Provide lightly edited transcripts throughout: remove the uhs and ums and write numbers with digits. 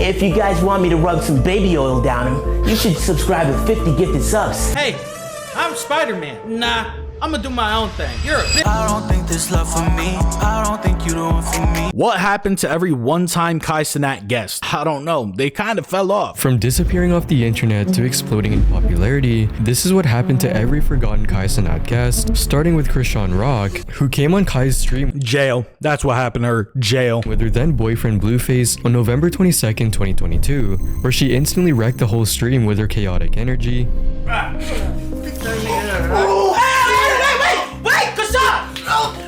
If you guys want me to rub some baby oil down him, you should subscribe with 50 gifted subs. Hey, I'm Spider-Man. Nah, I'm gonna do my own thing. You're a bitch. I don't think this love for me. I don't think you the one for me. What happened to every one-time Cenat guest? I don't know. They kind of fell off. From disappearing off the internet to exploding in popularity, this is what happened to every forgotten Cenat guest, starting with Krishan Rock, who came on Kai's stream Jail. That's what happened to her. Jail. with her then boyfriend Blueface on November 22nd, 2022, where she instantly wrecked the whole stream with her chaotic energy.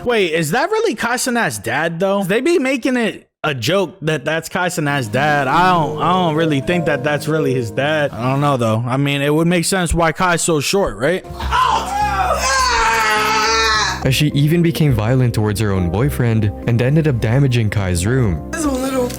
Wait, is that really Cenat's dad though? They be making it a joke that that's Cenat's dad. I don't really think that that's really his dad. I don't know though. I mean, it would make sense why Kai's so short, right? As she even became violent towards her own boyfriend and ended up damaging Kai's room. There's a little...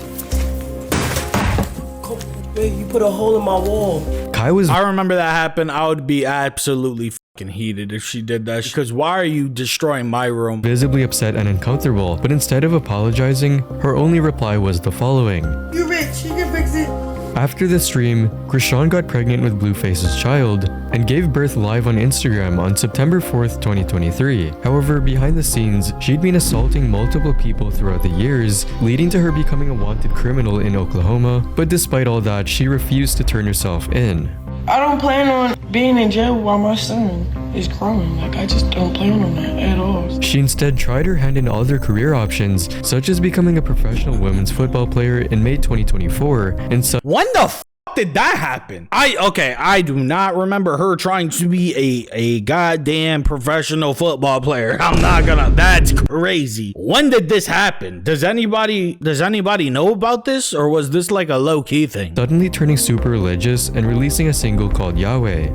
You put a hole in my wall. Kai was I remember that happened. I would be absolutely fucking heated if she did that. Because why are you destroying my room? visibly upset and uncomfortable, but instead of apologizing, her only reply was the following. You're rich, you can fix it. After the stream, Krishan got pregnant with Blueface's child and gave birth live on Instagram on September 4th, 2023. However, behind the scenes, she'd been assaulting multiple people throughout the years, leading to her becoming a wanted criminal in Oklahoma, but despite all that, she refused to turn herself in. I don't plan on being in jail while my son is growing. Like, I just don't plan on that at all. She instead tried her hand in other career options, such as becoming a professional women's football player in May 2024, and When the f did that happen? I do not remember her trying to be a goddamn professional football player. I'm not gonna. That's crazy. When did this happen? Does anybody know about this, or was this like a low-key thing? suddenly turning super religious and releasing a single called Yahweh.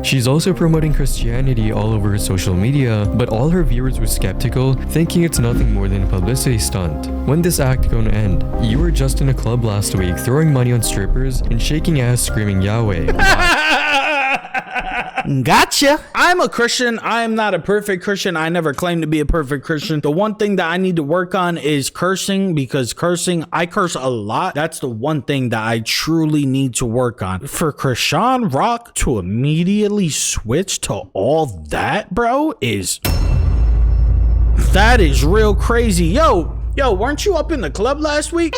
She's also promoting Christianity all over her social media, but all her viewers were skeptical, thinking it's nothing more than a publicity stunt. When this act gonna end? You were just in a club last week throwing money on strippers and shaking ass screaming Yahweh. Gotcha. I'm a Christian. I am not a perfect Christian. I never claimed to be a perfect Christian. The one thing that I need to work on is cursing, because I curse a lot. That's the one thing that I truly need to work on. For Krishan Rock to immediately switch to all that, bro, that is real crazy. Yo, weren't you up in the club last week?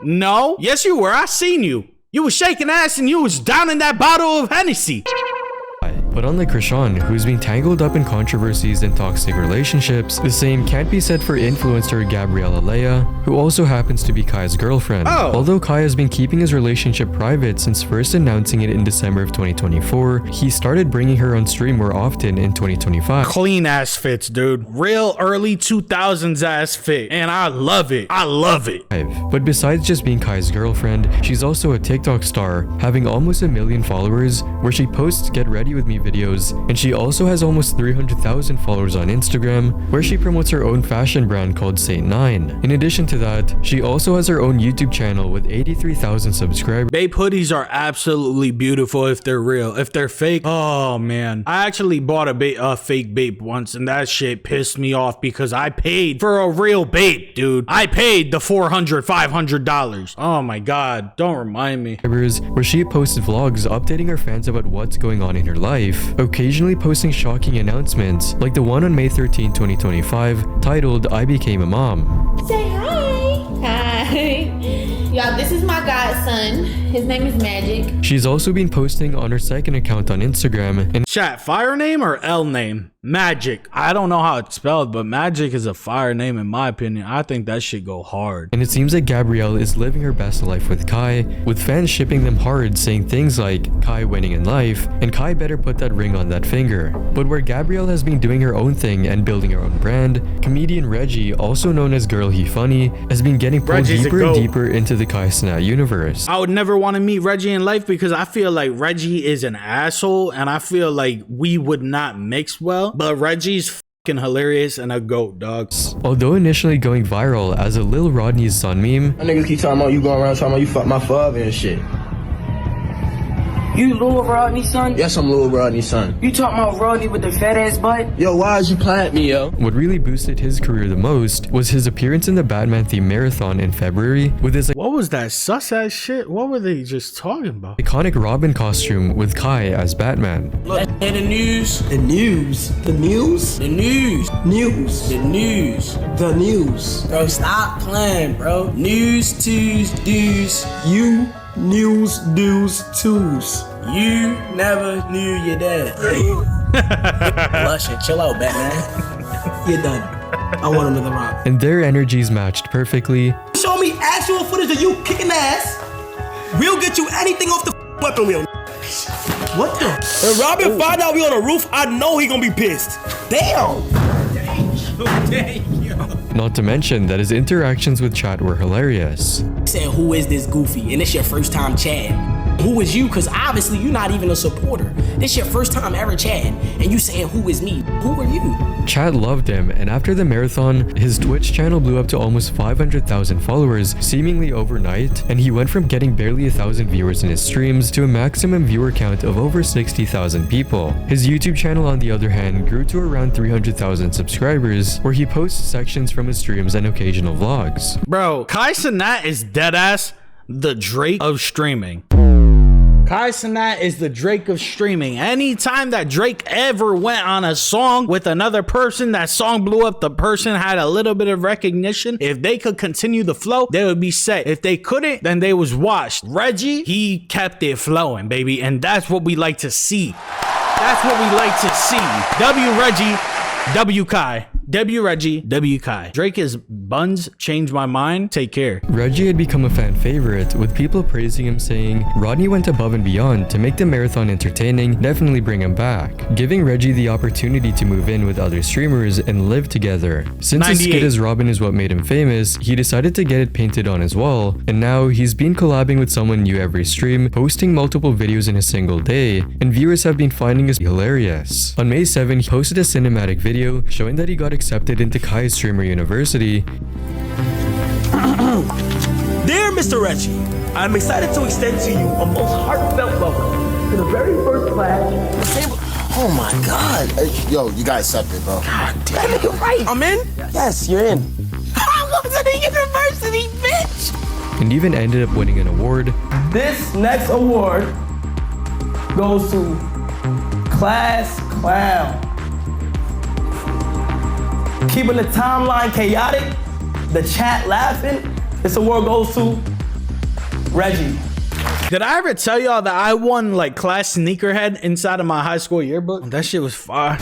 No. Yes, you were. I seen you. You was shaking ass and you was down in that bottle of Hennessy. But unlike Krishan, who's been tangled up in controversies and toxic relationships, the same can't be said for influencer Gabriella Leia, who also happens to be Kai's girlfriend. Oh. Although Kai has been keeping his relationship private since first announcing it in December of 2024, he started bringing her on stream more often in 2025. Clean ass fits, dude. Real early 2000s ass fit. And I love it. I love it. But besides just being Kai's girlfriend, she's also a TikTok star, having almost 1 million followers, where she posts Get Ready With Me videos, and she also has almost 300,000 followers on Instagram, where she promotes her own fashion brand called Saint9. In addition to that, she also has her own YouTube channel with 83,000 subscribers. Babe hoodies are absolutely beautiful if they're real. If they're fake, oh man. I actually bought a fake babe once, and that shit pissed me off because I paid for a real babe, dude. I paid the $400, $500. Oh my god, don't remind me. Where she posts vlogs updating her fans about what's going on in her life, occasionally posting shocking announcements like the one on May 13, 2025, titled I Became a Mom. Say hi. Hi. Y'all, this is my godson. His name is Magic. She's also been posting on her second account on Instagram and Chat, fire name or L name? Magic. I don't know how it's spelled, but Magic is a fire name in my opinion. I think that should go hard. it seems like Gabrielle is living her best life with Kai, with fans shipping them hard, saying things like Kai winning in life and Kai better put that ring on that finger. But where Gabrielle has been doing her own thing and building her own brand, comedian Reggie, also known as Girlhefunny, has been getting pulled deeper and deeper into the Cenat universe. I would never want to meet Reggie in life because I feel like Reggie is an asshole and I feel like we would not mix well. But Reggie's fucking hilarious and a goat, dog. Although initially going viral as a Lil Rodney's son meme, My niggas keep talking about you going around talking about you fuck my father and shit. You Lil Rodney's son? Yes, I'm Lil Rodney's son. You talking about Rodney with the fat ass butt? Yo, why is you playing at me, yo? What really boosted his career the most was his appearance in the Batman themed marathon in February with his What was that sus ass shit? What were they just talking about? iconic Robin costume with Kai as Batman. Look, in the news. The news. The news? The news. News. The news. The news. Bro, stop playing, bro. News, twos, do's. You news, do's, twos. You never knew your dad. Blushing. Chill out, Batman. You're done. I want another rock. And their energies matched perfectly. Show me actual footage of you kicking ass. We'll get you anything off the weapon wheel. What the? If Robin find out we on the roof, I know he gonna be pissed. Damn. Not to mention that his interactions with chat were hilarious. Saying, who is this goofy? And it's your first time chatting. Who is you? Because obviously you're not even a supporter. This your first time ever chatting. And you saying, who is me? Who are you? Chat loved him, and after the marathon, his Twitch channel blew up to almost 500,000 followers seemingly overnight, and he went from getting barely 1,000 viewers in his streams to a maximum viewer count of over 60,000 people. His YouTube channel, on the other hand, grew to around 300,000 subscribers, where he posts sections from his streams and occasional vlogs. Bro, Kai Cenat is deadass the Drake of streaming. Kai Cenat is the Drake of streaming. Anytime that Drake ever went on a song with another person, that song blew up, the person had a little bit of recognition. If they could continue the flow, they would be set. If they couldn't, then they was washed. Reggie, he kept it flowing, baby. And that's what we like to see. That's what we like to see. W Reggie, W Kai. W Reggie, W Kai. Drake is buns, changed my mind, take care. Reggie had become a fan favorite, with people praising him, saying Rodney went above and beyond to make the marathon entertaining, definitely bring him back, giving Reggie the opportunity to move in with other streamers and live together. Since his skit as Robin is what made him famous, he decided to get it painted on his wall, and now he's been collabing with someone new every stream, posting multiple videos in a single day, and viewers have been finding it hilarious. On May 7, he posted a cinematic video showing that he got accepted into Kai's Streamer University. Dear Mr. Reggie, I'm excited to extend to you a most heartfelt welcome to the very first class. Oh my God. Hey, yo, you got accepted, bro. God damn it, you're right. I'm in? Yes, you're in. I'm going to the university, bitch. And even ended up winning an award. This next award goes to Class Clown. Keeping the timeline chaotic, the chat laughing. This award goes to Reggie. Did I ever tell y'all that I won like class sneakerhead inside of my high school yearbook? That shit was fire.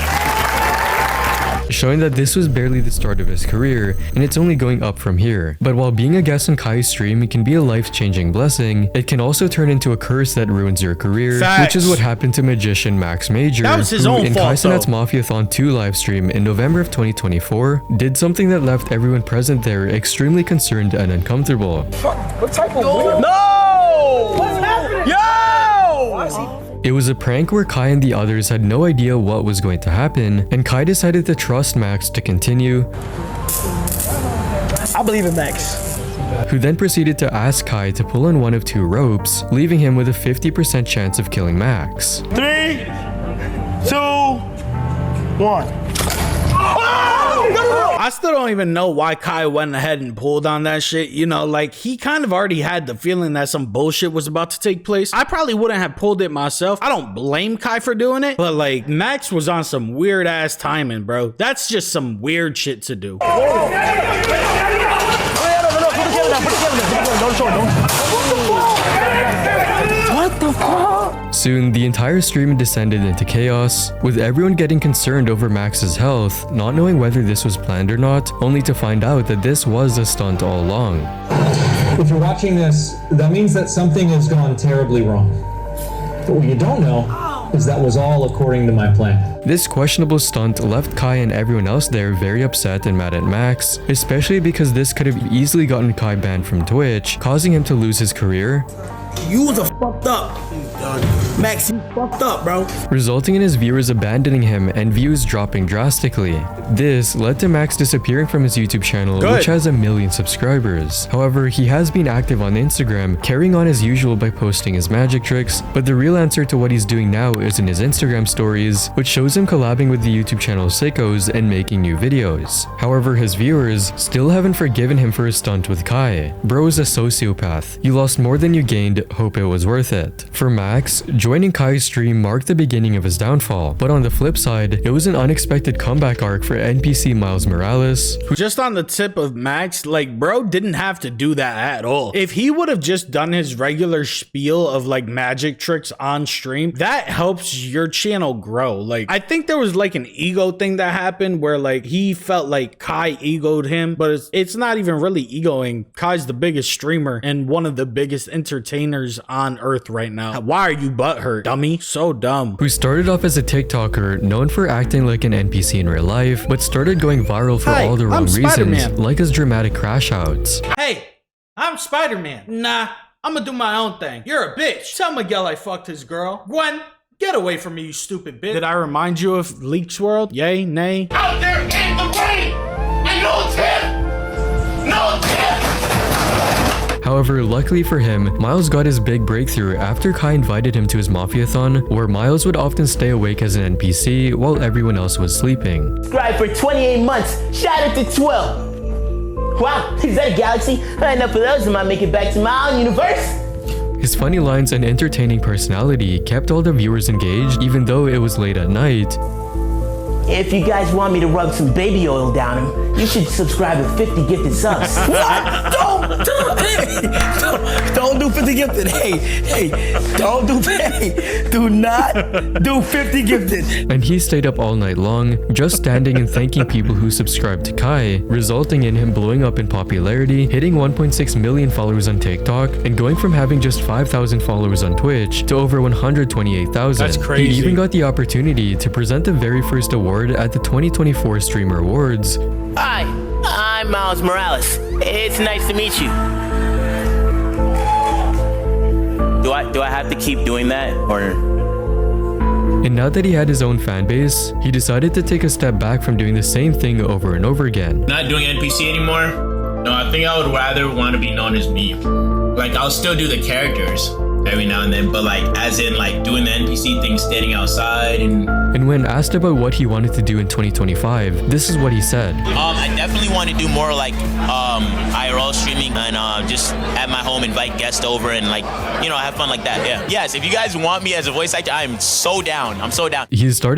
Showing that this was barely the start of his career, and it's only going up from here. But while being a guest on Kai's stream can be a life-changing blessing, it can also turn into a curse that ruins your career, which is what happened to magician Max Major, that was his who own in fault, Kai Cenat's Mafiathon 2 livestream in November of 2024, did something that left everyone present there extremely concerned and uncomfortable. What type of weird? No! What's happening? Yo! Why is he? It was a prank where Kai and the others had no idea what was going to happen, and Kai decided to trust Max to continue, I believe in Max. who then proceeded to ask Kai to pull on one of two ropes, leaving him with a 50% chance of killing Max. 3, 2, 1. I still don't even know why Kai went ahead and pulled on that shit. You know, like he kind of already had the feeling that some bullshit was about to take place. I probably wouldn't have pulled it myself. I don't blame Kai for doing it, but like Max was on some weird ass timing, bro. That's just some weird shit to do. What the fuck? Soon, the entire stream descended into chaos, with everyone getting concerned over Max's health, not knowing whether this was planned or not, only to find out that this was a stunt all along. If you're watching this, that means that something has gone terribly wrong. But what you don't know is that was all according to my plan. This questionable stunt left Kai and everyone else there very upset and mad at Max, especially because this could have easily gotten Kai banned from Twitch, causing him to lose his career. You was a fucked up. Max, you fucked up, bro. Resulting in his viewers abandoning him and views dropping drastically. This led to Max disappearing from his YouTube channel, which has 1 million subscribers. However, he has been active on Instagram, carrying on as usual by posting his magic tricks, but the real answer to what he's doing now is in his Instagram stories, which shows him collabing with the YouTube channel Sickos and making new videos. However, his viewers still haven't forgiven him for his stunt with Kai. Bro is a sociopath. You lost more than you gained, hope it was worth it. For Max, joining Kai's stream marked the beginning of his downfall, but on the flip side, it was an unexpected comeback arc for NPC Miles Morales. Just on the tip of Max, like, bro didn't have to do that at all. If he would have just done his regular spiel of like magic tricks on stream, that helps your channel grow. Like, I think there was like an ego thing that happened where like he felt like Kai egoed him, but it's not even really egoing. Kai's the biggest streamer and one of the biggest entertainers on earth right now. Why are you butthurt, dummy? So dumb. Who started off as a TikToker known for acting like an NPC in real life, but started going viral for all the wrong reasons, like his dramatic crash outs. Hey, I'm Spider-Man. Nah, I'm gonna do my own thing. You're a bitch. Tell Miguel I fucked his girl. Gwen, get away from me, you stupid bitch. Did I remind you of Leaks World? Yay, nay? Out there in the rain, and no tip! No tip! However, luckily for him, Miles got his big breakthrough after Kai invited him to his Mafiathon, where Miles would often stay awake as an NPC while everyone else was sleeping. Subscribe for 28 months. Shout out to 12. Wow, is that a galaxy? I had enough of those and might make it back to my own universe. His funny lines and entertaining personality kept all the viewers engaged, even though it was late at night. If you guys want me to rub some baby oil down him, you should subscribe with 50 gifted subs. What? Don't do 50 gifted. Hey, don't do do not do 50 gifted. And he stayed up all night long, just standing and thanking people who subscribed to Kai, resulting in him blowing up in popularity, hitting 1.6 million followers on TikTok, and going from having just 5,000 followers on Twitch to over 128,000. That's crazy. He even got the opportunity to present the very first award at the 2024 Streamer Awards. Hi, I'm Miles Morales. It's nice to meet you. Do I have to keep doing that, or? And now that he had his own fan base, he decided to take a step back from doing the same thing over and over again. Not doing NPC anymore? No, I think I would rather want to be known as me. Like, I'll still do the characters every now and then, but like, as in like doing the NPC thing, standing outside And when asked about what he wanted to do in 2025, this is what he said. I definitely want to do more like IRL streaming and just at my home invite guests over and like, you know, have fun like that. Yeah. Yes, if you guys want me as a voice actor, I'm so down. I'm so down.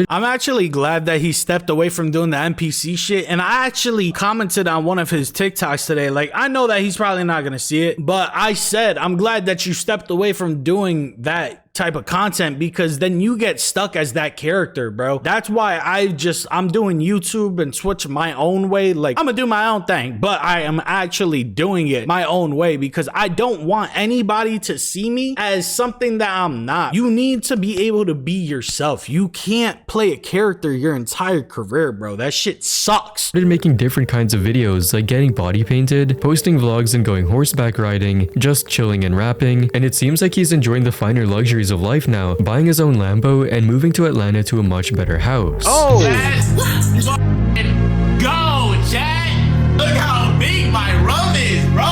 I'm actually glad that he stepped away from doing the NPC shit. And I actually commented on one of his TikToks today. Like, I know that he's probably not gonna see it, but I said, I'm glad that you stepped away from doing that type of content, because then you get stuck as that character, bro. That's why I'm doing YouTube and Twitch my own way. Like, I'm gonna do my own thing, but I am actually doing it my own way because I don't want anybody to see me as something that I'm not. You need to be able to be yourself. You can't play a character your entire career, bro. That shit sucks. Started making different kinds of videos, like getting body painted, posting vlogs and going horseback riding, just chilling and rapping, and it seems like he's enjoying the finer luxuries of life now, buying his own Lambo and moving to Atlanta to a much better house. Oh! Let's go, Chad! Look how big my rum is, bro!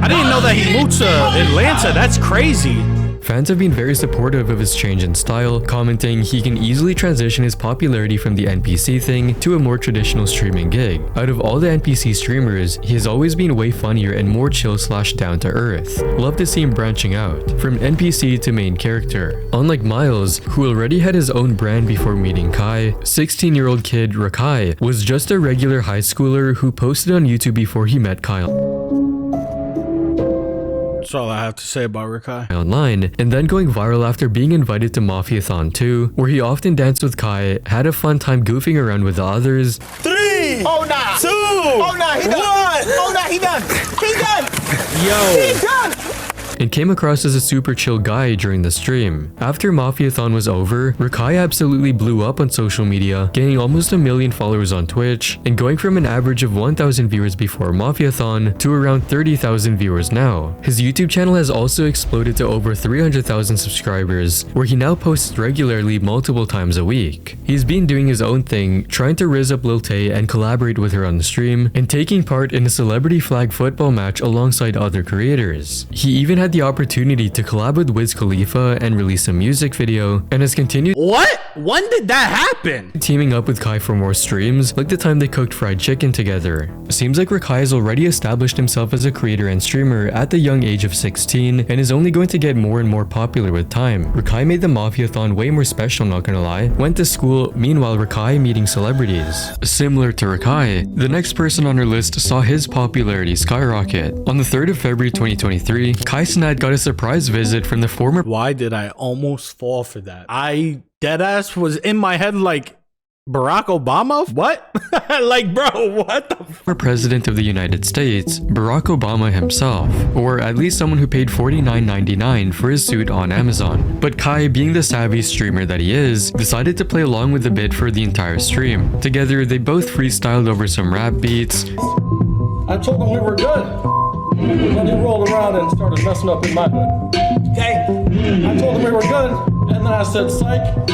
I didn't know that he moved to Atlanta. That's crazy. Fans have been very supportive of his change in style, commenting he can easily transition his popularity from the NPC thing to a more traditional streaming gig. Out of all the NPC streamers, he has always been way funnier and more chill / down to earth. Love to see him branching out, from NPC to main character. Unlike Miles, who already had his own brand before meeting Kai, 16-year-old kid Rakai was just a regular high schooler who posted on YouTube before he met Kyle. That's all I have to say about Rakai. Online, and then going viral after being invited to Mafiathon 2, where he often danced with Kai, had a fun time goofing around with the others. 3! Oh, nah! 2! Oh, nah, he done! 1! Oh, nah, he done! He done! Yo! He done! and came across as a super chill guy during the stream. After Mafiathon was over, Rakai absolutely blew up on social media, gaining almost 1 million followers on Twitch, and going from an average of 1,000 viewers before Mafiathon to around 30,000 viewers now. His YouTube channel has also exploded to over 300,000 subscribers, where he now posts regularly multiple times a week. He's been doing his own thing, trying to rizz up Lil Tay and collaborate with her on the stream, and taking part in a celebrity flag football match alongside other creators. He even had the opportunity to collab with Wiz Khalifa and release a music video, and has continued— What? When did that happen? Teaming up with Kai for more streams, like the time they cooked fried chicken together. Seems like Rakai has already established himself as a creator and streamer at the young age of 16, and is only going to get more and more popular with time. Rakai made the Mafiathon way more special, not gonna lie. Went to school, meanwhile Rakai meeting celebrities. Similar to Rakai, the next person on our list saw his popularity skyrocket. On the 3rd of February 2023, Cenat got a surprise visit from the former— Why did I almost fall for that? I deadass was in my head like, Barack Obama? What? Like, bro, what the former president of the United States, Barack Obama himself, or at least someone who paid $49.99 for his suit on Amazon. But Kai, being the savvy streamer that he is, decided to play along with the bit for the entire stream. Together, they both freestyled over some rap beats. I told him we were good. Then he rolled around and started messing up in my hood. Okay? I told him we were good, and then I said, psych.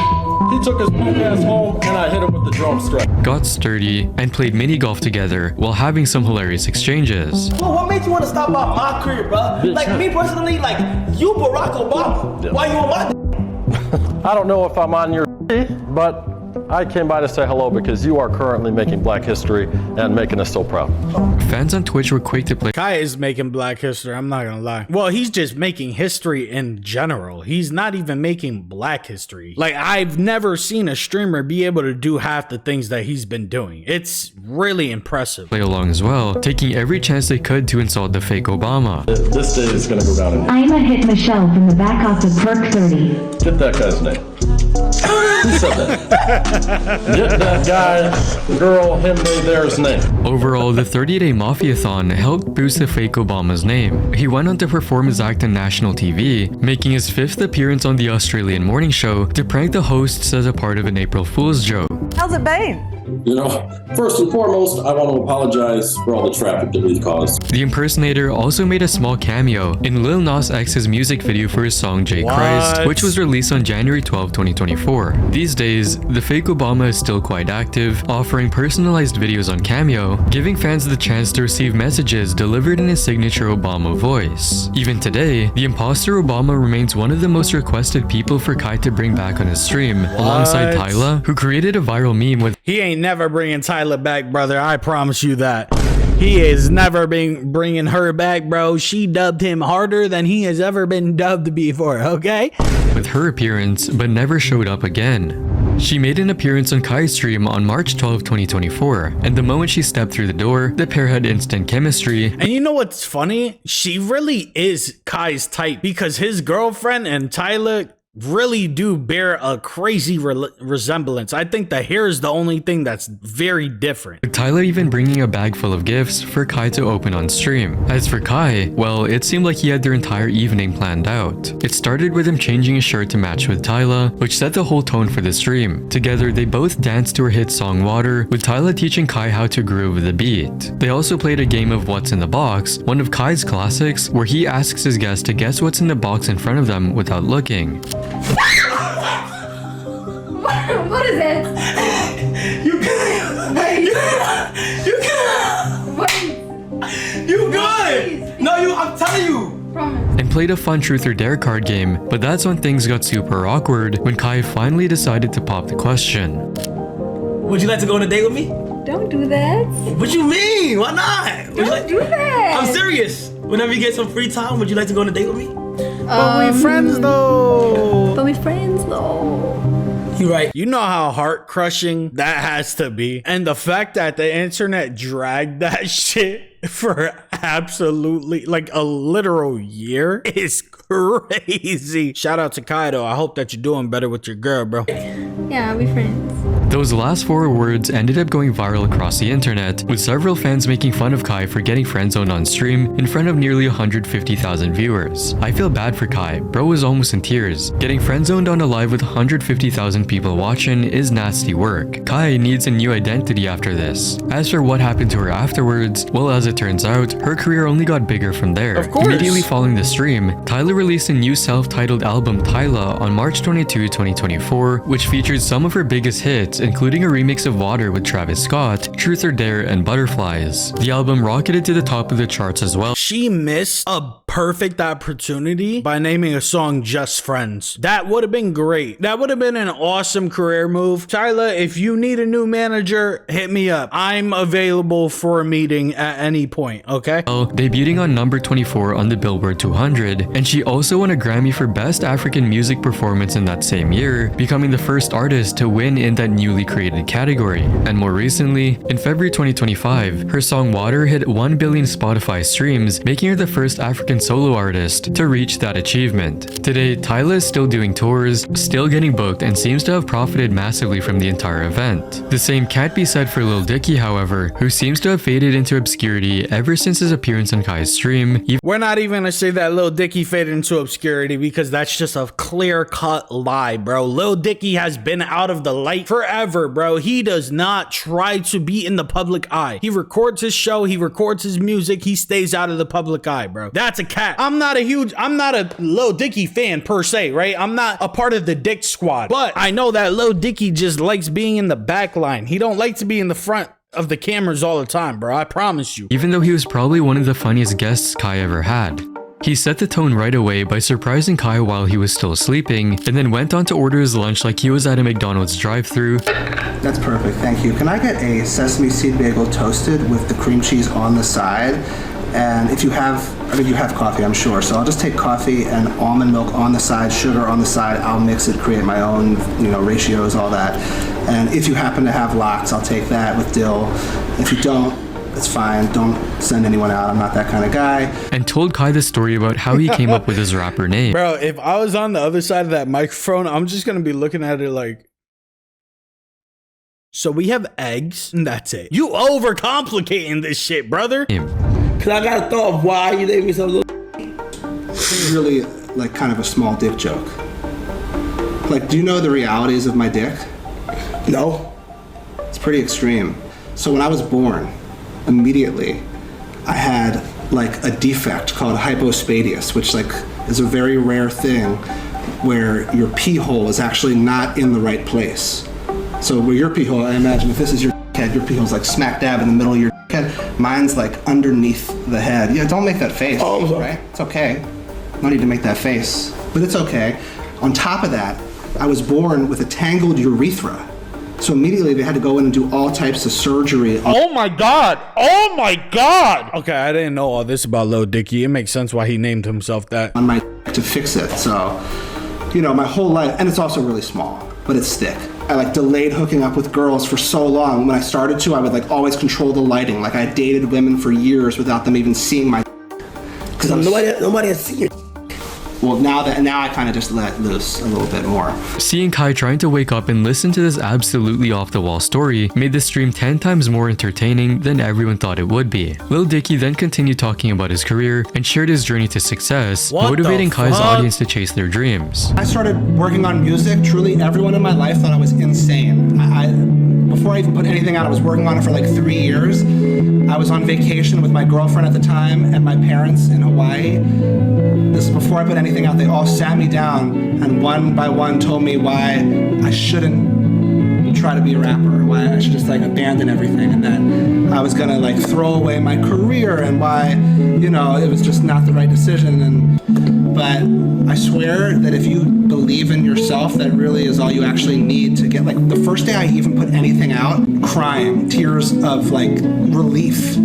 He took his punk ass home, and I hit him with the drum strike. Got sturdy, and played mini golf together while having some hilarious exchanges. Well, what made you want to stop by my career, bro? Like, me personally, like, you Barack Obama. Why you on my— I don't know if I'm on your but I came by to say hello because you are currently making Black history and making us so proud. Fans on Twitch were quick to play— Kai is making Black history, I'm not gonna lie. Well, he's just making history in general. He's not even making Black history. Like, I've never seen a streamer be able to do half the things that he's been doing. It's really impressive. Play along as well, taking every chance they could to insult the fake Obama. This day is gonna go down in— I'm a hit Michelle from the back off of Perk 30. Get that guy's name. Who said that? Get that guy, girl, him, they, theirs name. Overall, the 30-day Mafiathon helped boost the fake Obama's name. He went on to perform his act on national TV, making his 5th appearance on the Australian morning show to prank the hosts as a part of an April Fool's joke. How's it been? You know, first and foremost, I want to apologize for all the traffic that we've caused. The impersonator also made a small cameo in Lil Nas X's music video for his song J. Christ, which was released on January 12, 2024. These days, the fake Obama is still quite active, offering personalized videos on Cameo, giving fans the chance to receive messages delivered in his signature Obama voice. Even today, the imposter Obama remains one of the most requested people for Kai to bring back on his stream, alongside Tyla, who created a viral meme with— He ain't never bringing Tyla back, brother. I promise you that. He is never bringing her back, bro. She dubbed him harder than he has ever been dubbed before, okay? With her appearance, but never showed up again. She made an appearance on Kai's stream on March 12, 2024, and the moment she stepped through the door, the pair had instant chemistry. And you know what's funny? She really is Kai's type, because his girlfriend and Tyla really do bear a crazy resemblance. I think the hair is the only thing that's very different. With Tyla even bringing a bag full of gifts for Kai to open on stream. As for Kai, well, it seemed like he had their entire evening planned out. It started with him changing his shirt to match with Tyla, which set the whole tone for the stream. Together, they both danced to her hit song Water, with Tyla teaching Kai how to groove the beat. They also played a game of What's in the Box, one of Kai's classics, where he asks his guests to guess what's in the box in front of them without looking. What is it? You good? You good? No, I'm telling you. Promise. And played a fun truth or dare card game, but that's when things got super awkward when Kai finally decided to pop the question. Would you like to go on a date with me? Don't do that. What you mean? Why not? Don't do that. I'm serious. Whenever you get some free time, would you like to go on a date with me? But we friends though. But we friends though. You right. You know how heart crushing that has to be. And the fact that the internet dragged that shit for absolutely like a literal year is crazy. Shout out to Kai though. I hope that you're doing better with your girl, bro. Yeah, we friends. Those last 4 words ended up going viral across the internet, with several fans making fun of Kai for getting friend-zoned on stream in front of nearly 150,000 viewers. I feel bad for Kai, bro was almost in tears. Getting friend-zoned on a live with 150,000 people watching is nasty work. Kai needs a new identity after this. As for what happened to her afterwards, well, as it turns out, her career only got bigger from there. Of course. Immediately following the stream, Tyla released a new self-titled album, Tyla, on March 22, 2024, which featured some of her biggest hits, including a remix of Water with Travis Scott, Truth or Dare, and Butterflies. The album rocketed to the top of the charts as well. She missed a perfect opportunity by naming a song Just Friends. That would have been great. That would have been an awesome career move. Tyla, if you need a new manager, hit me up. I'm available for a meeting at any point, okay? Debuting on number 24 on the Billboard 200, and she also won a Grammy for Best African Music Performance in that same year, becoming the first artist to win in that newly created category. And more recently, in February 2025, her song Water hit 1 billion Spotify streams, making her the first African solo artist to reach that achievement. Today, Tyla is still doing tours, still getting booked, and seems to have profited massively from the entire event. The same can't be said for Lil Dicky, however, who seems to have faded into obscurity ever since his appearance on Kai's stream. We're not even gonna say that Lil Dicky faded into obscurity because that's just a clear-cut lie, bro. Lil Dicky has been out of the light forever, bro. He does not try to be in the public eye. He records his show, he records his music, he stays out of the public eye, bro. That's a cat. I'm not a Lil Dicky fan per se, right? I'm not a part of the Dick Squad, but I know that Lil Dicky just likes being in the back line. He don't like to be in the front of the cameras all the time, bro. I promise you. Even though he was probably one of the funniest guests Kai ever had. He set the tone right away by surprising Kai while he was still sleeping, and then went on to order his lunch like he was at a McDonald's drive-thru. That's perfect, thank you. Can I get a sesame seed bagel toasted with the cream cheese on the side? And if you have, you have coffee, I'm sure. So I'll just take coffee and almond milk on the side, sugar on the side. I'll mix it, create my own, ratios, all that. And if you happen to have lox, I'll take that with dill. If you don't, it's fine. Don't send anyone out. I'm not that kind of guy. And told Kai the story about how he came up with his rapper name. Bro, if I was on the other side of that microphone, I'm just gonna be looking at it like, so we have eggs and that's it. You overcomplicating this shit, brother. Cause I got a thought of why you named me some little. This is really like kind of a small dick joke. Like, do you know the realities of my dick? No. It's pretty extreme. So when I was born, immediately, I had like a defect called hypospadias, which like is a very rare thing where your pee hole is actually not in the right place. So where your pee hole, I imagine if this is your head, your pee hole's like smack dab in the middle of your head. Mine's like underneath the head. Yeah, don't make that face, right? It's okay. No need to make that face, but it's okay. On top of that, I was born with a tangled urethra. So immediately they had to go in and do all types of surgery. Oh my God. Oh my God. Okay, I didn't know all this about Lil Dicky. It makes sense why he named himself that. On my to fix it. So, my whole life, and it's also really small, but it's thick. I like delayed hooking up with girls for so long. When I started to, I would like always control the lighting. Like I dated women for years without them even seeing my. Because nobody has seen your. Well, now I kind of just let loose a little bit more. Seeing Kai trying to wake up and listen to this absolutely off-the-wall story made the stream 10 times more entertaining than everyone thought it would be. Lil Dicky then continued talking about his career and shared his journey to success, motivating Kai's audience to chase their dreams. I started working on music. Truly, everyone in my life thought I was insane. Before I even put anything out, I was working on it for like 3 years. I was on vacation with my girlfriend at the time and my parents in Hawaii. This is before I put anything out. They all sat me down and one by one told me why I shouldn't try to be a rapper, why I should just like abandon everything, and that I was gonna like throw away my career, and why, it was just not the right decision. But I swear that if you believe in yourself, that really is all you actually need to get. Like the first day I even put anything out, crying, tears of like relief.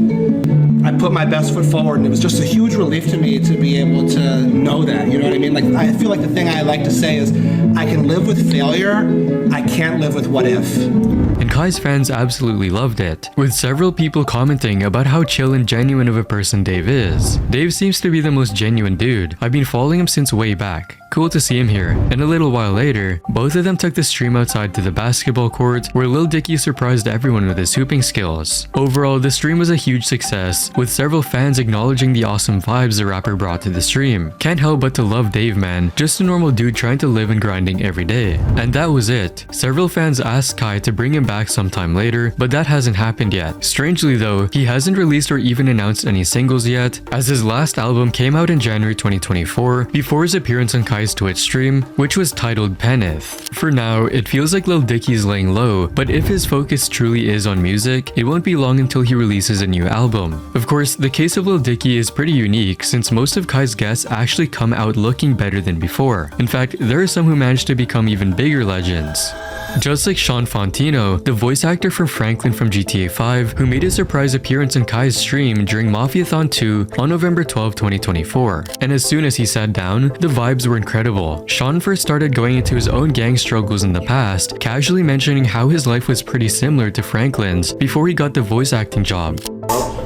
I put my best foot forward, and it was just a huge relief to me to be able to know that, you know what I mean? Like, I feel like the thing I like to say is, I can live with failure. I can't live with what if. And Kai's fans absolutely loved it, with several people commenting about how chill and genuine of a person Dave is. Dave seems to be the most genuine dude. I've been following him since way back. Cool to see him here. And a little while later, both of them took the stream outside to the basketball court where Lil Dicky surprised everyone with his hooping skills. Overall, the stream was a huge success, with several fans acknowledging the awesome vibes the rapper brought to the stream. Can't help but to love Dave, man. Just a normal dude trying to live and grinding every day. And that was it. Several fans asked Kai to bring him back sometime later, but that hasn't happened yet. Strangely though, he hasn't released or even announced any singles yet, as his last album came out in January 2024 before his appearance on Kai's Twitch stream, which was titled Peneth. For now, it feels like Lil Dicky's laying low, but if his focus truly is on music, it won't be long until he releases a new album. Of course, the case of Lil Dicky is pretty unique since most of Kai's guests actually come out looking better than before. In fact, there are some who managed to become even bigger legends. Just like Sean Fontino, the voice actor for Franklin from GTA 5, who made a surprise appearance in Kai's stream during Mafiathon 2 on November 12, 2024. And as soon as he sat down, the vibes were incredible. Sean first started going into his own gang struggles in the past, casually mentioning how his life was pretty similar to Franklin's before he got the voice acting job.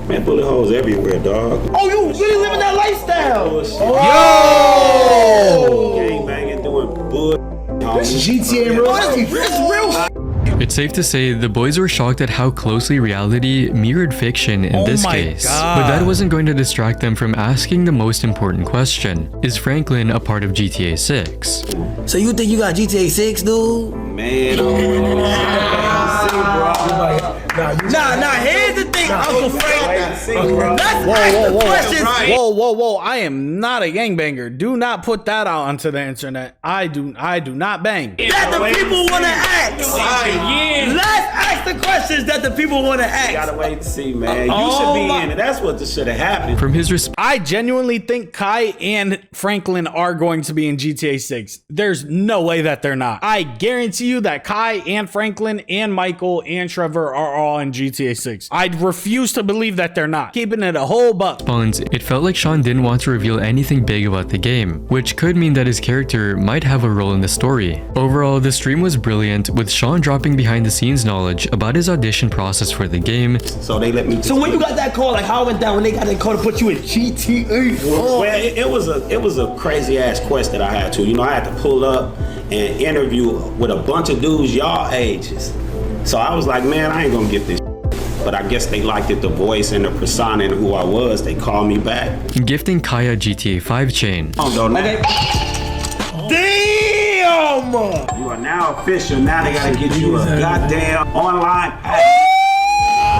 Man, bullet holes everywhere, dog. Oh, you really living that lifestyle? Yo! Gang banging, doing bull. This GTA real. It's safe to say the boys were shocked at how closely reality mirrored fiction in this case. But that wasn't going to distract them from asking the most important question. Is Franklin a part of GTA 6? So you think you got GTA 6, dude? Man, here's the thing, Uncle Frank. Let's ask the questions. Whoa, I am not a gangbanger. Do not put that out onto the internet. I do not bang. That the people want to ask. Let's ask the questions that the people want to ask. You gotta wait to see, man. You should be in it. That's what should have happened. From his I genuinely think Kai and Franklin are going to be in GTA 6. There's no way that they're not. I guarantee you that Kai and Franklin and Michael and Trevor are all in GTA 6. I refuse to believe that they're not. Keeping it a whole buck. It felt like Sean didn't want to reveal anything big about the game, which could mean that his character might have a role in the story. Overall, the stream was brilliant, with Sean dropping behind the scenes knowledge about his audition process for the game. So they let me. So when you got that call, like how it went down when they got that call to put you in GTA? Well, it was a crazy ass quest that I had to. You know, I had to pull up and interview with a bunch of dudes y'all ages. So I was like, man, I ain't gonna get this. But I guess they liked it, the voice and the persona and who I was. They called me back. Gifting Kai a GTA 5 chain. Oh, no, now. Damn! You are now official. Now they gotta get you a goddamn online.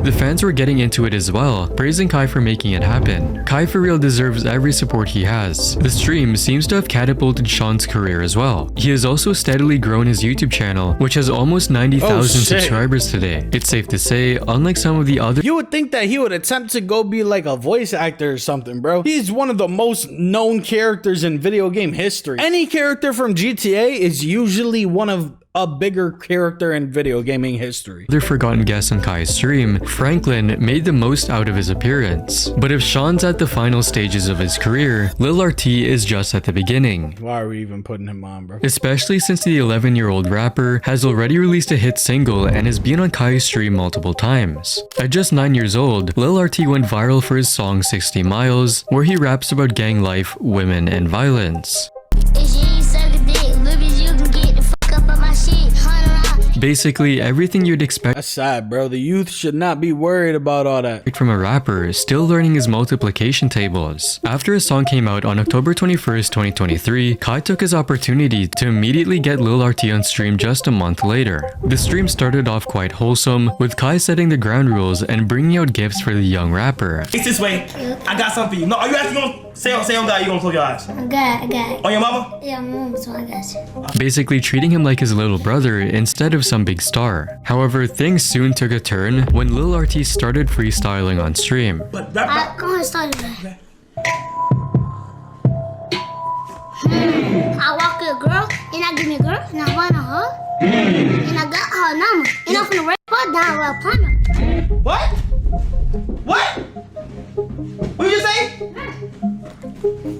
The fans were getting into it as well, praising Kai for making it happen. Kai for real deserves every support he has. The stream seems to have catapulted Sean's career as well. He has also steadily grown his YouTube channel, which has almost 90,000 subscribers today. It's safe to say, unlike some of the other— You would think that he would attempt to go be like a voice actor or something, bro. He's one of the most known characters in video game history. Any character from GTA is usually one of a bigger character in video gaming history. Other forgotten guest on Kai's stream, Franklin made the most out of his appearance. But if Sean's at the final stages of his career, Lil RT is just at the beginning. Why are we even putting him on, bro? Especially since the 11-year-old rapper has already released a hit single and has been on Kai's stream multiple times. At just 9 years old, Lil RT went viral for his song 60 Miles, where he raps about gang life, women, and violence. Basically, everything you'd expect. That's sad, bro. The youth should not be worried about all that. From a rapper still learning his multiplication tables. After his song came out on October 21st, 2023, Kai took his opportunity to immediately get Lil RT on stream just a month later. The stream started off quite wholesome, with Kai setting the ground rules and bringing out gifts for the young rapper. It's this way. I got something for you. No, are you actually gonna say on God? You gonna close your eyes? I got it. On your mama? Yeah, my mom, so I got you. Basically treating him like his little brother instead of some big star. However, things soon took a turn when Lil RT started freestyling on stream. Go ahead, start it. I walk with a girl, and I give me a girl, and I want her, and I got her number, and I'm finna rape her down with a partner. What? What? What did you say?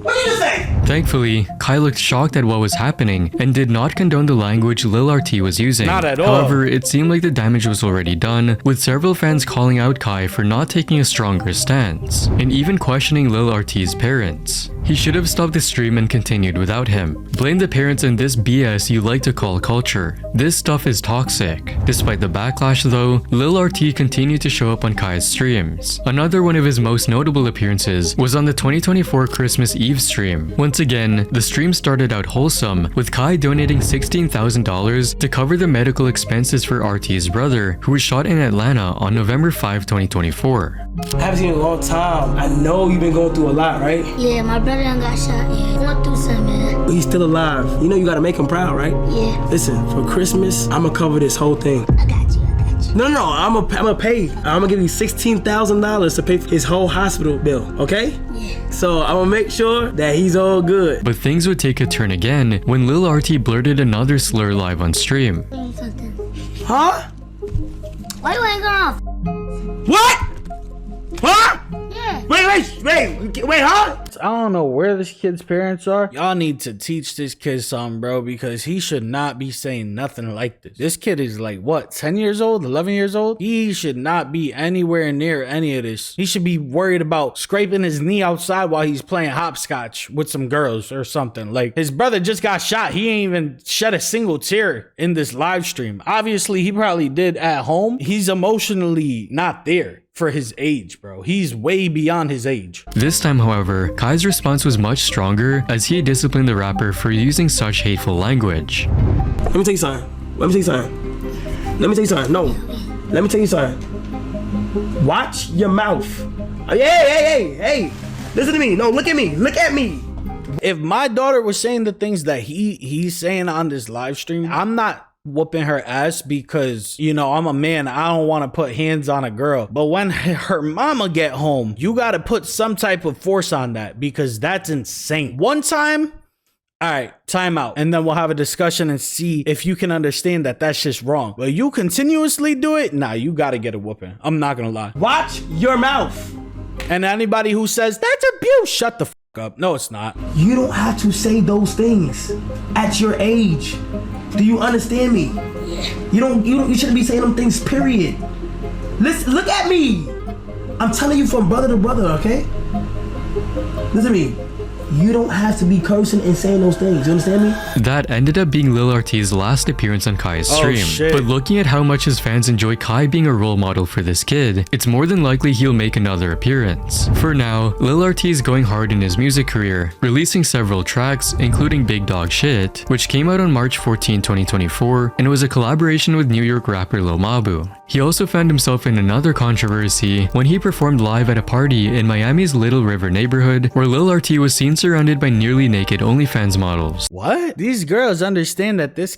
What did you say? Thankfully, Kai looked shocked at what was happening and did not condone the language Lil RT was using. Not at all. However, it seemed like the damage was already done, with several fans calling out Kai for not taking a stronger stance, and even questioning Lil RT's parents. He should have stopped the stream and continued without him. Blame the parents in this BS you like to call culture. This stuff is toxic. Despite the backlash though, Lil RT continued to show up on Kai's streams. Another one of his most notable appearances was on the 2024 Christmas Eve stream. Once again, the stream started out wholesome, with Kai donating $16,000 to cover the medical expenses for RT's brother, who was shot in Atlanta on November 5, 2024. I haven't seen you in a long time. I know you've been going through a lot, right? Yeah, my brother done got shot. Yeah, going through something, man. But he's still alive. You know you gotta make him proud, right? Yeah. Listen, for Christmas, I'ma cover this whole thing. I got you. No, I'ma pay. I'ma give you $16,000 to pay for his whole hospital bill, okay? Yeah. So I'ma make sure that he's all good. But things would take a turn again when Lil RT blurted another slur live on stream. Huh? Why you ain't going off? What? Huh? Yeah. Wait, huh? I don't know where this kid's parents are. Y'all need to teach this kid something, bro, because he should not be saying nothing like this. This kid is like, what, 10 years old, 11 years old? He should not be anywhere near any of this. He should be worried about scraping his knee outside while he's playing hopscotch with some girls or something. Like, his brother just got shot. He ain't even shed a single tear in this live stream. Obviously, he probably did at home. He's emotionally not there for his age, bro. He's way beyond his age. This time, however, Kai's response was much stronger as he disciplined the rapper for using such hateful language. Let me tell you something. Let me tell you something. No. Let me tell you something. Watch your mouth. Hey. Listen to me. No, look at me. Look at me. If my daughter was saying the things that he's saying on this live stream, I'm not whooping her ass because, you know, I'm a man. I don't want to put hands on a girl. But when her mama get home, you got to put some type of force on that because that's insane. One time, all right, time out. And then we'll have a discussion and see if you can understand that that's just wrong. But you continuously do it, nah, you got to get a whooping. I'm not going to lie. Watch your mouth. And anybody who says that's abuse, shut the f up. No, it's not. You don't have to say those things at your age. Do you understand me? Yeah. You shouldn't be saying them things, period. Listen, look at me. I'm telling you from brother to brother, okay? Listen to me. You don't have to be cursing and saying those things. You understand me? That ended up being Lil RT's last appearance on Kai's stream. But looking at how much his fans enjoy Kai being a role model for this kid, it's more than likely he'll make another appearance. For now, Lil RT is going hard in his music career, releasing several tracks, including Big Dog Shit, which came out on March 14, 2024, and was a collaboration with New York rapper Lil Mabu. He also found himself in another controversy when he performed live at a party in Miami's Little River neighborhood, where Lil RT was seen surrounded by nearly naked OnlyFans models. What? These girls understand that this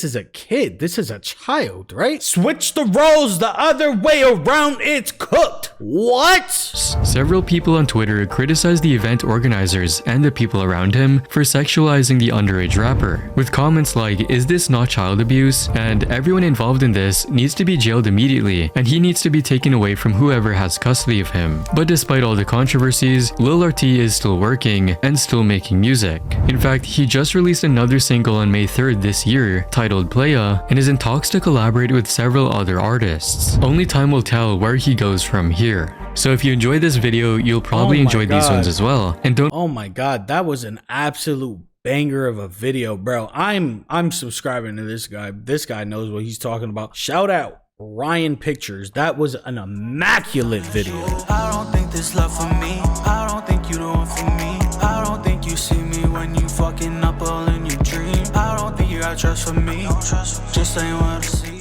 is a child, right? Switch the roles the other way around, it's cooked. What? Several people on Twitter criticized the event organizers and the people around him for sexualizing the underage rapper, with comments like, "Is this not child abuse?" and "Everyone involved in this needs to be jailed immediately, and he needs to be taken away from whoever has custody of him." But despite all the controversies, Lil RT is still working and still making music. In fact, he just released another single on May 3rd this year, titled Playa, and is in talks to collaborate with several other artists. Only time will tell where he goes from here. So if you enjoyed this video, you'll probably enjoy these ones as well. And don't— oh my god, that was an absolute banger of a video, bro. I'm subscribing to this guy. This guy knows what he's talking about. Shout out Ryan Pictures. That was an immaculate video. I don't think this love for me. I don't think you the one for me. I don't think you see me when you fucking up all in your dream. I don't think you got trust for me. Just ain't what I see.